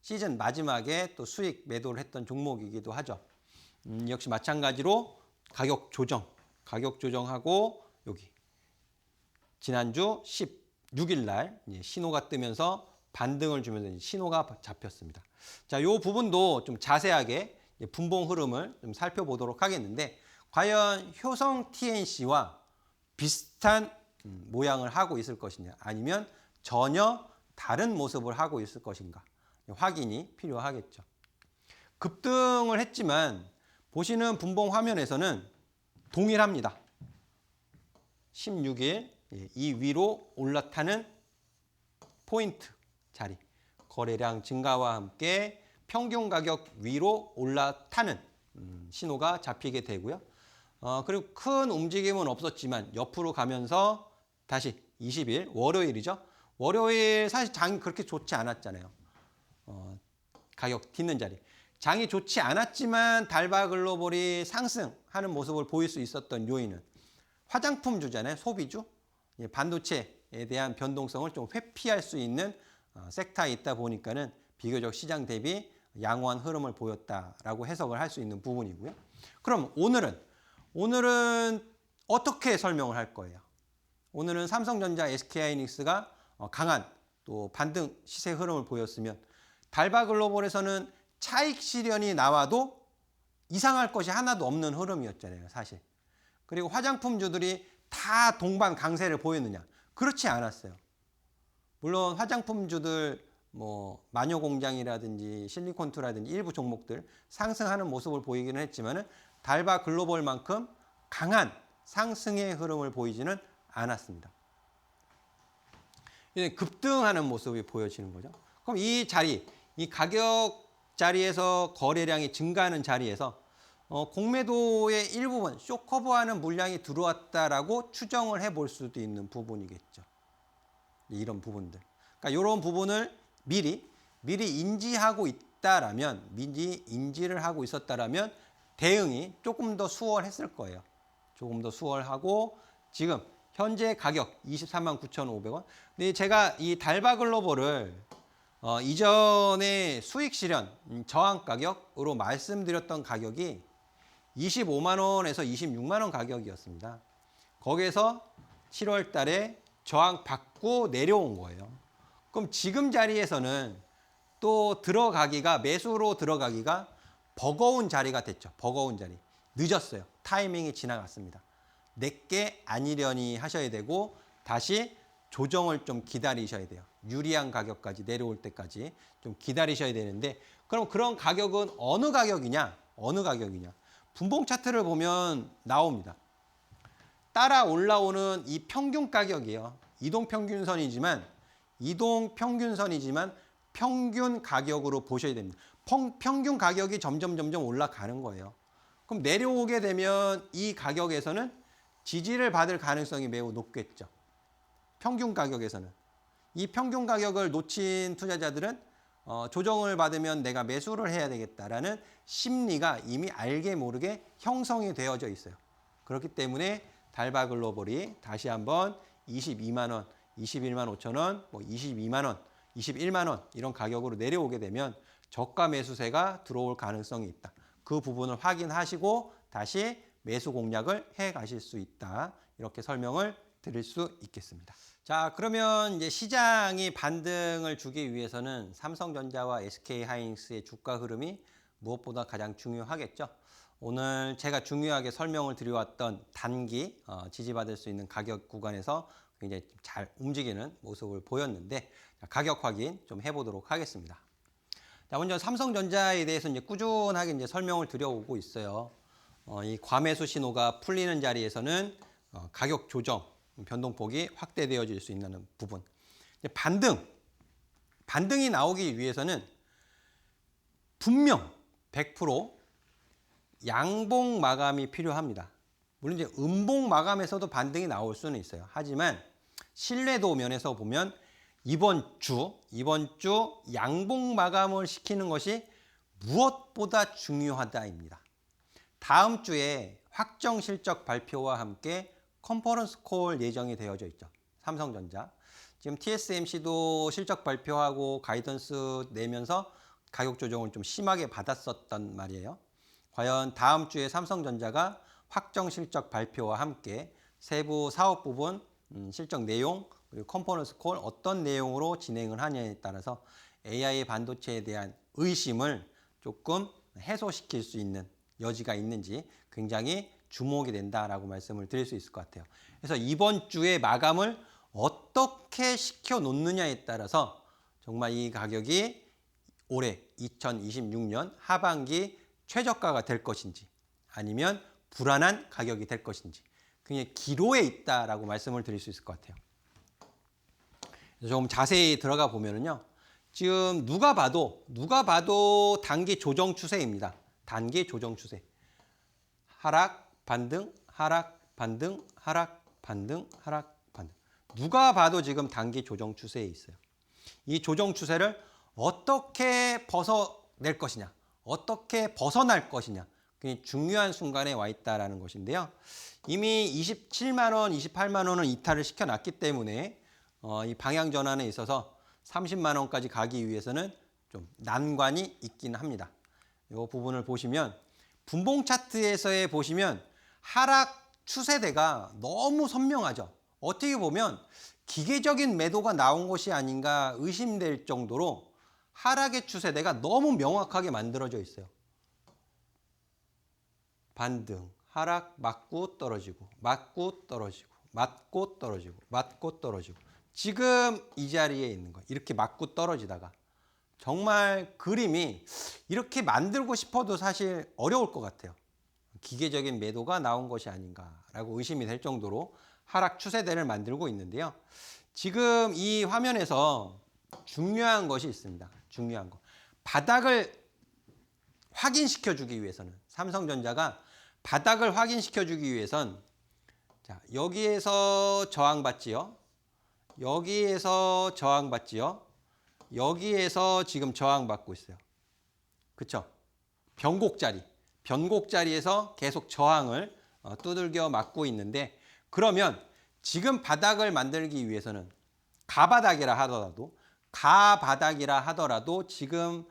시즌 마지막에 또 수익 매도를 했던 종목이기도 하죠. 역시 마찬가지로 가격 조정하고 여기 지난주 16일 날 신호가 뜨면서 반등을 주면서 신호가 잡혔습니다. 자, 이 부분도 좀 자세하게 분봉 흐름을 좀 살펴보도록 하겠는데, 과연 효성 TNC와 비슷한 모양을 하고 있을 것이냐, 아니면 전혀 다른 모습을 하고 있을 것인가 확인이 필요하겠죠. 급등을 했지만 보시는 분봉 화면에서는 동일합니다. 16일 이 위로 올라타는 포인트 자리, 거래량 증가와 함께 평균 가격 위로 올라타는 신호가 잡히게 되고요. 그리고 큰 움직임은 없었지만 옆으로 가면서 다시 20일 월요일이죠. 월요일 사실 장이 그렇게 좋지 않았잖아요. 가격 딛는 자리. 장이 좋지 않았지만 달바 글로벌이 상승하는 모습을 보일 수 있었던 요인은 화장품주잖아요. 소비주. 반도체에 대한 변동성을 좀 회피할 수 있는 섹터에 있다 보니까는 비교적 시장 대비 양호한 흐름을 보였다라고 해석을 할 수 있는 부분이고요. 그럼 오늘은 어떻게 설명을 할 거예요? 오늘은 삼성전자, SK하이닉스가 강한 또 반등 시세 흐름을 보였으면 달바 글로벌에서는 차익 실현이 나와도 이상할 것이 하나도 없는 흐름이었잖아요, 사실. 그리고 화장품주들이 다 동반 강세를 보였느냐? 그렇지 않았어요. 물론 화장품주들 마녀공장이라든지 실리콘투라든지 일부 종목들 상승하는 모습을 보이기는 했지만은 달바 글로벌만큼 강한 상승의 흐름을 보이지는 않았습니다. 급등하는 모습이 보여지는 거죠. 그럼 이 자리, 이 가격 자리에서 거래량이 증가하는 자리에서 공매도의 일부분 쇼커버하는 물량이 들어왔다라고 추정을 해볼 수도 있는 부분이겠죠. 이런 부분들. 그러니까 이런 부분을 미리 인지하고 있다라면, 미리 인지를 하고 있었다라면 대응이 조금 더 수월했을 거예요. 조금 더 수월하고 지금 현재 가격 23만 9,500원. 근데 제가 이 달바 글로벌을 이전에 수익 실현 저항 가격으로 말씀드렸던 가격이 25만 원에서 26만 원 가격이었습니다. 거기에서 7월 달에 저항 받고 내려온 거예요. 그럼 지금 자리에서는 또 들어가기가, 매수로 들어가기가 버거운 자리가 됐죠. 버거운 자리. 늦었어요. 타이밍이 지나갔습니다. 내게 아니려니 하셔야 되고 다시 조정을 좀 기다리셔야 돼요. 유리한 가격까지 내려올 때까지 좀 기다리셔야 되는데, 그럼 그런 가격은 어느 가격이냐? 어느 가격이냐? 분봉 차트를 보면 나옵니다. 따라 올라오는 이 평균 가격이에요. 이동평균선이지만 평균 가격으로 보셔야 됩니다. 평균 가격이 점점 올라가는 거예요. 그럼 내려오게 되면 이 가격에서는 지지를 받을 가능성이 매우 높겠죠. 평균 가격에서는. 이 평균 가격을 놓친 투자자들은 조정을 받으면 내가 매수를 해야 되겠다라는 심리가 이미 알게 모르게 형성이 되어져 있어요. 그렇기 때문에 달바글로벌이 다시 한번 22만 원, 21만 5천 원, 22만 원, 21만 원 이런 가격으로 내려오게 되면 저가 매수세가 들어올 가능성이 있다. 그 부분을 확인하시고 다시 매수 공략을 해 가실 수 있다. 이렇게 설명을 드릴 수 있겠습니다. 자, 그러면 이제 시장이 반등을 주기 위해서는 삼성전자와 SK하이닉스의 주가 흐름이 무엇보다 가장 중요하겠죠. 오늘 제가 중요하게 설명을 드려왔던 단기 지지받을 수 있는 가격 구간에서 굉장히 잘 움직이는 모습을 보였는데, 가격 확인 좀 해보도록 하겠습니다. 자, 먼저 삼성전자에 대해서 이제 꾸준하게 이제 설명을 드려오고 있어요. 이 과매수 신호가 풀리는 자리에서는 가격 조정 변동폭이 확대되어질 수 있는 부분. 반등이 나오기 위해서는 분명 100% 양봉 마감이 필요합니다. 물론 이제 음봉 마감에서도 반등이 나올 수는 있어요. 하지만 신뢰도 면에서 보면 이번 주 양봉 마감을 시키는 것이 무엇보다 중요하다입니다. 다음 주에 확정 실적 발표와 함께 컨퍼런스 콜 예정이 되어져 있죠. 삼성전자. 지금 TSMC도 실적 발표하고 가이던스 내면서 가격 조정을 좀 심하게 받았었단 말이에요. 과연 다음 주에 삼성전자가 확정 실적 발표와 함께 세부 사업 부분, 실적 내용, 그리고 컨퍼런스 콜 어떤 내용으로 진행을 하냐에 따라서 AI 반도체에 대한 의심을 조금 해소시킬 수 있는 여지가 있는지 굉장히 주목이 된다라고 말씀을 드릴 수 있을 것 같아요. 그래서 이번 주에 마감을 어떻게 시켜 놓느냐에 따라서 정말 이 가격이 올해 2026년 하반기 최저가가 될 것인지 아니면 불안한 가격이 될 것인지 그냥 기로에 있다라고 말씀을 드릴 수 있을 것 같아요. 좀 자세히 들어가 보면은요. 지금 누가 봐도 단기 조정 추세입니다. 단기 조정 추세. 하락, 반등, 하락, 반등, 하락, 반등, 하락, 반등. 누가 봐도 지금 단기 조정 추세에 있어요. 이 조정 추세를 어떻게 벗어낼 것이냐, 어떻게 벗어날 것이냐, 굉장히 중요한 순간에 와 있다라는 것인데요. 이미 27만 원, 28만 원은 이탈을 시켜놨기 때문에 이 방향 전환에 있어서 30만 원까지 가기 위해서는 좀 난관이 있긴 합니다. 이 부분을 보시면 분봉 차트에서의 보시면 하락 추세대가 너무 선명하죠. 어떻게 보면 기계적인 매도가 나온 것이 아닌가 의심될 정도로 하락의 추세대가 너무 명확하게 만들어져 있어요. 반등, 하락, 맞고 떨어지고, 맞고 떨어지고, 맞고 떨어지고, 맞고 떨어지고. 지금 이 자리에 있는 거예요. 이렇게 맞고 떨어지다가. 정말 그림이 이렇게 만들고 싶어도 사실 어려울 것 같아요. 기계적인 매도가 나온 것이 아닌가라고 의심이 될 정도로 하락 추세대를 만들고 있는데요. 지금 이 화면에서 중요한 것이 있습니다. 중요한 거. 바닥을 확인시켜 주기 위해서는 삼성전자가 바닥을 확인시켜 주기 위해선 자, 여기에서 저항받지요. 여기에서 저항받지요. 여기에서 지금 저항받고 있어요. 그렇죠? 변곡자리에서 계속 저항을 두들겨 맞고 있는데 그러면 지금 바닥을 만들기 위해서는 가바닥이라 하더라도 지금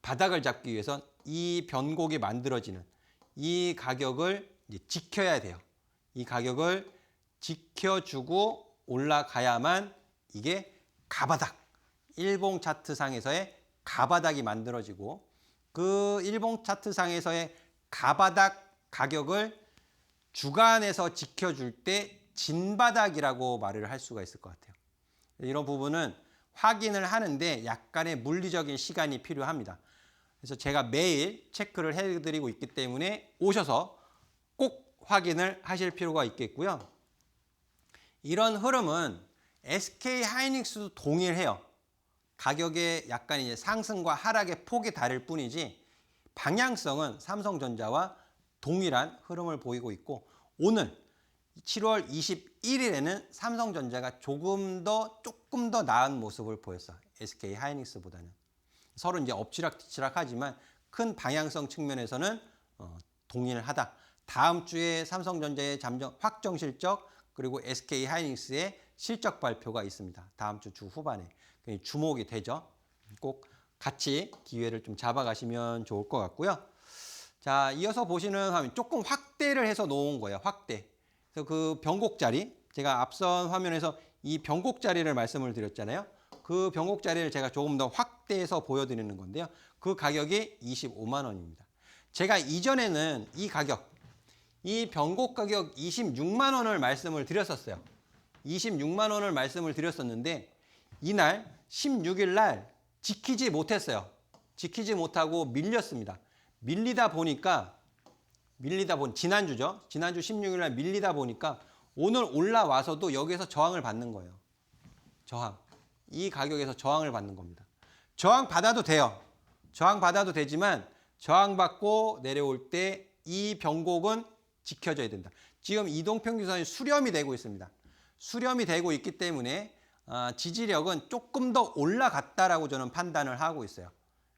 바닥을 잡기 위해선 이 변곡이 만들어지는 이 가격을 이제 지켜야 돼요. 이 가격을 지켜주고 올라가야만 이게 가바닥, 일봉 차트상에서의 가바닥이 만들어지고 그 일봉 차트상에서의 가바닥 가격을 주간에서 지켜줄 때 진바닥이라고 말을 할 수가 있을 것 같아요. 이런 부분은 확인을 하는데 약간의 물리적인 시간이 필요합니다. 그래서 제가 매일 체크를 해드리고 있기 때문에 오셔서 꼭 확인을 하실 필요가 있겠고요. 이런 흐름은 SK 하이닉스도 동일해요. 가격의 약간 이제 상승과 하락의 폭이 다를 뿐이지 방향성은 삼성전자와 동일한 흐름을 보이고 있고 오늘 7월 21일에는 삼성전자가 조금 더 나은 모습을 보였어요. SK 하이닉스보다는. 서로 이제 엎치락뒤치락 하지만 큰 방향성 측면에서는 동일하다. 다음 주에 삼성전자의 확정 실적 그리고 SK 하이닉스의 실적 발표가 있습니다. 다음 주 후반에. 주목이 되죠. 꼭 같이 기회를 좀 잡아가시면 좋을 것 같고요. 자, 이어서 보시는 화면 조금 확대를 해서 놓은 거예요. 확대. 그래서 그 변곡 자리, 제가 앞선 화면에서 이 변곡 자리를 말씀을 드렸잖아요. 그 변곡 자리를 제가 조금 더 확대해서 보여드리는 건데요. 그 가격이 25만 원입니다. 제가 이전에는 이 가격, 이 변곡 가격 26만 원을 말씀을 드렸었어요. 26만 원을 말씀을 드렸었는데 이날 16일 날 지키지 못했어요. 지키지 못하고 밀렸습니다. 밀리다 보니까 지난주죠. 지난주 16일 날 밀리다 보니까 오늘 올라와서도 여기에서 저항을 받는 거예요. 저항. 이 가격에서 저항을 받는 겁니다. 저항 받아도 돼요. 저항 받아도 되지만 저항 받고 내려올 때 이 변곡은 지켜져야 된다. 지금 이동평균선이 수렴이 되고 있습니다. 수렴이 되고 있기 때문에 지지력은 조금 더 올라갔다라고 저는 판단을 하고 있어요.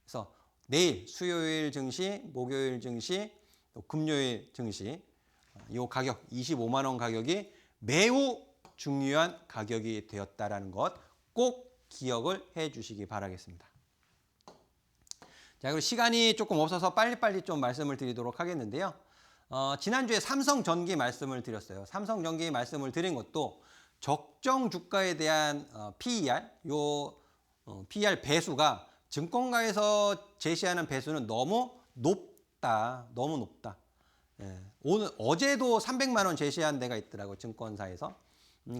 그래서 내일 수요일 증시, 목요일 증시, 또 금요일 증시 이 가격 25만 원 가격이 매우 중요한 가격이 되었다라는 것 꼭 기억을 해 주시기 바라겠습니다. 자, 그리고 시간이 조금 없어서 빨리빨리 좀 말씀을 드리도록 하겠는데요. 지난주에 삼성전기 말씀을 드렸어요. 삼성전기 말씀을 드린 것도 적정 주가에 대한 PER, PER 배수가 증권가에서 제시하는 배수는 너무 높다. 너무 높다. 예, 어제도 300만 원 제시한 데가 있더라고요. 증권사에서.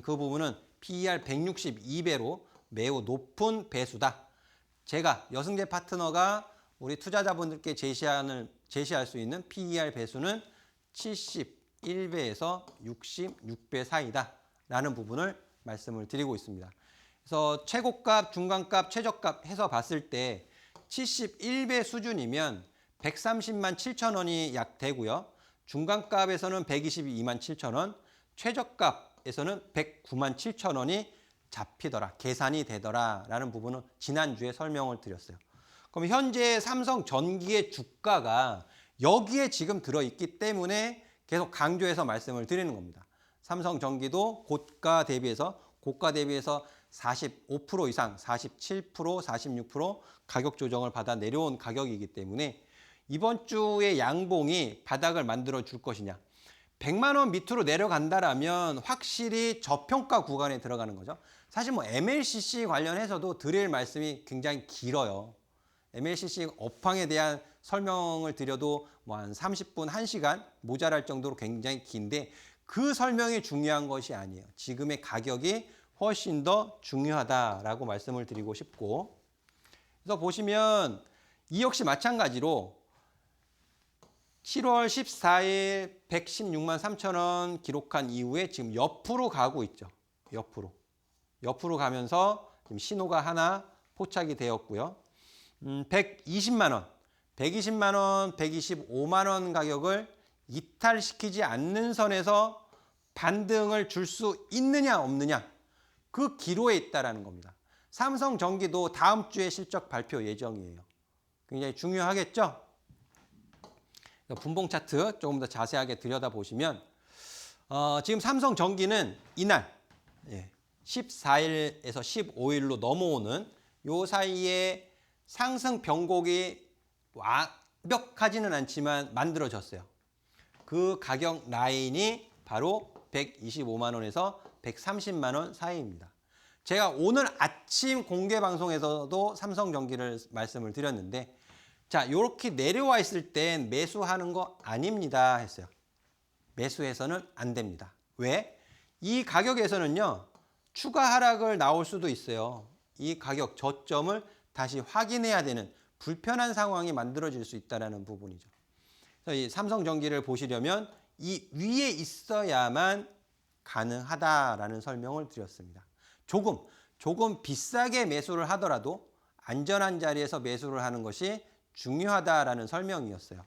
그 부분은 PER 162배로 매우 높은 배수다. 제가 여승재 파트너가 우리 투자자분들께 제시할 수 있는 PER 배수는 71배에서 66배 사이다. 라는 부분을 말씀을 드리고 있습니다. 그래서 최고값, 중간값, 최저값 해서 봤을 때 71배 수준이면 130만 7천 원이 약 되고요. 중간값에서는 122만 7천 원, 최저값에서는 109만 7천 원이 잡히더라, 계산이 되더라 라는 부분은 지난주에 설명을 드렸어요. 그럼 현재 삼성전기의 주가가 여기에 지금 들어있기 때문에 계속 강조해서 말씀을 드리는 겁니다. 삼성전기도 고가 대비해서 45% 이상, 47%, 46% 가격 조정을 받아 내려온 가격이기 때문에 이번 주에 양봉이 바닥을 만들어 줄 것이냐. 100만 원 밑으로 내려간다라면 확실히 저평가 구간에 들어가는 거죠. 사실 뭐 MLCC 관련해서도 드릴 말씀이 굉장히 길어요. MLCC 업황에 대한 설명을 드려도 뭐 한 30분, 1시간 모자랄 정도로 굉장히 긴데 그 설명이 중요한 것이 아니에요. 지금의 가격이 훨씬 더 중요하다라고 말씀을 드리고 싶고, 그래서 보시면 이 역시 마찬가지로 7월 14일 116만 3천 원 기록한 이후에 지금 옆으로 가고 있죠. 옆으로 가면서 지금 신호가 하나 포착이 되었고요. 120만 원, 125만 원 가격을 이탈시키지 않는 선에서 반등을 줄 수 있느냐 없느냐, 그 기로에 있다라는 겁니다. 삼성전기도 다음 주에 실적 발표 예정이에요. 굉장히 중요하겠죠? 분봉 차트 조금 더 자세하게 들여다보시면 지금 삼성전기는 이날 14일에서 15일로 넘어오는 요 사이에 상승 변곡이 완벽하지는 않지만 만들어졌어요. 그 가격 라인이 바로 125만 원에서 130만 원 사이입니다. 제가 오늘 아침 공개 방송에서도 삼성전기를 말씀을 드렸는데 자, 이렇게 내려와 있을 땐 매수하는 거 아닙니다 했어요. 매수해서는 안 됩니다. 왜? 이 가격에서는요. 추가 하락을 나올 수도 있어요. 이 가격 저점을 다시 확인해야 되는 불편한 상황이 만들어질 수 있다는 부분이죠. 그래서 이 삼성전기를 보시려면 이 위에 있어야만 가능하다라는 설명을 드렸습니다. 조금 비싸게 매수를 하더라도 안전한 자리에서 매수를 하는 것이 중요하다라는 설명이었어요.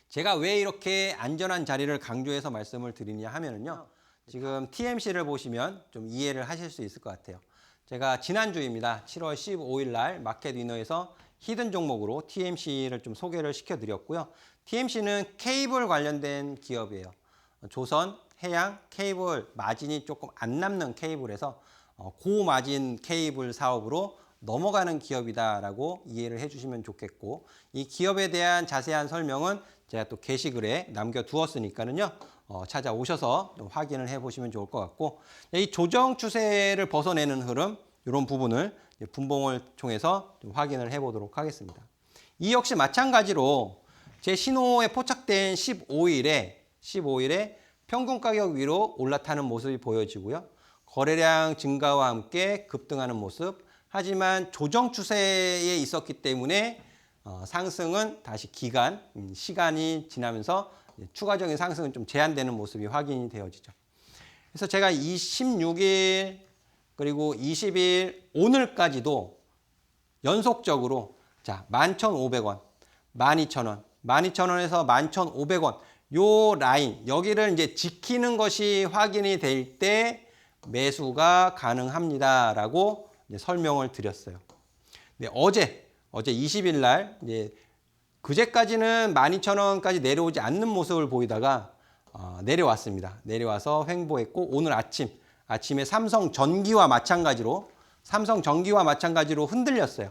제가 왜 이렇게 안전한 자리를 강조해서 말씀을 드리냐 하면은요. 지금 TMC를 보시면 좀 이해를 하실 수 있을 것 같아요. 제가 지난주입니다. 7월 15일 날 마켓 위너에서 히든 종목으로 TMC를 좀 소개를 시켜드렸고요. TMC는 케이블 관련된 기업이에요. 조선, 해양, 케이블 마진이 조금 안 남는 케이블에서 고마진 케이블 사업으로 넘어가는 기업이다라고 이해를 해주시면 좋겠고 이 기업에 대한 자세한 설명은 제가 또 게시글에 남겨두었으니까는요. 찾아오셔서 좀 확인을 해보시면 좋을 것 같고 이 조정 추세를 벗어내는 흐름 이런 부분을 분봉을 통해서 좀 확인을 해보도록 하겠습니다. 이 역시 마찬가지로 제 신호에 포착된 15일에 평균 가격 위로 올라타는 모습이 보여지고요. 거래량 증가와 함께 급등하는 모습. 하지만 조정 추세에 있었기 때문에 상승은 다시 시간이 지나면서 추가적인 상승은 좀 제한되는 모습이 확인이 되어지죠. 그래서 제가 26일 그리고 20일 오늘까지도 연속적으로 자 11,500원, 12,000원, 12,000원에서 11,500원 요 라인 여기를 이제 지키는 것이 확인이 될 때 매수가 가능합니다라고 이제 설명을 드렸어요. 네, 어제 20일 날 이제 그제까지는 12,000원까지 내려오지 않는 모습을 보이다가 내려왔습니다. 내려와서 횡보했고 오늘 아침에 삼성전기와 마찬가지로 흔들렸어요.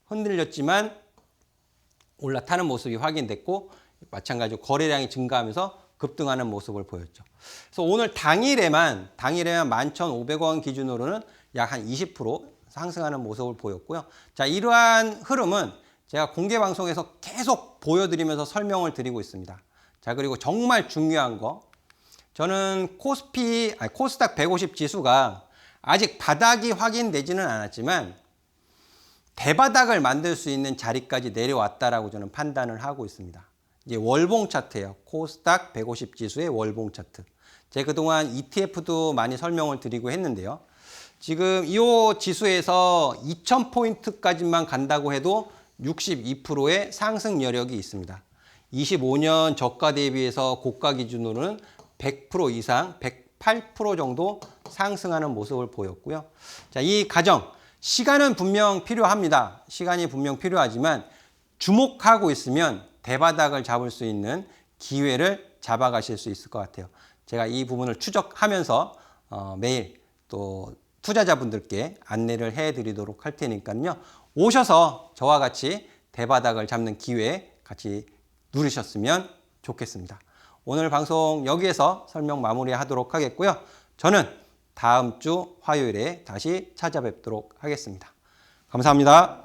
흔들렸지만 올라타는 모습이 확인됐고 마찬가지로 거래량이 증가하면서 급등하는 모습을 보였죠. 그래서 오늘 당일에만 11,500원 기준으로는 약 한 20% 상승하는 모습을 보였고요. 자, 이러한 흐름은 제가 공개 방송에서 계속 보여드리면서 설명을 드리고 있습니다. 자, 그리고 정말 중요한 거. 저는 코스닥 150 지수가 아직 바닥이 확인되지는 않았지만 대바닥을 만들 수 있는 자리까지 내려왔다라고 저는 판단을 하고 있습니다. 이제 월봉 차트예요. 코스닥 150 지수의 월봉 차트. 제가 그동안 ETF도 많이 설명을 드리고 했는데요. 지금 이 지수에서 2,000포인트까지만 간다고 해도 62%의 상승 여력이 있습니다. 25년 저가 대비해서 고가 기준으로는 100% 이상, 108% 정도 상승하는 모습을 보였고요. 자, 이 과정, 시간은 분명 필요합니다. 시간이 분명 필요하지만 주목하고 있으면 대바닥을 잡을 수 있는 기회를 잡아가실 수 있을 것 같아요. 제가 이 부분을 추적하면서 매일 또 투자자분들께 안내를 해드리도록 할 테니까요. 오셔서 저와 같이 대바닥을 잡는 기회 같이 누리셨으면 좋겠습니다. 오늘 방송 여기에서 설명 마무리하도록 하겠고요. 저는 다음 주 화요일에 다시 찾아뵙도록 하겠습니다. 감사합니다.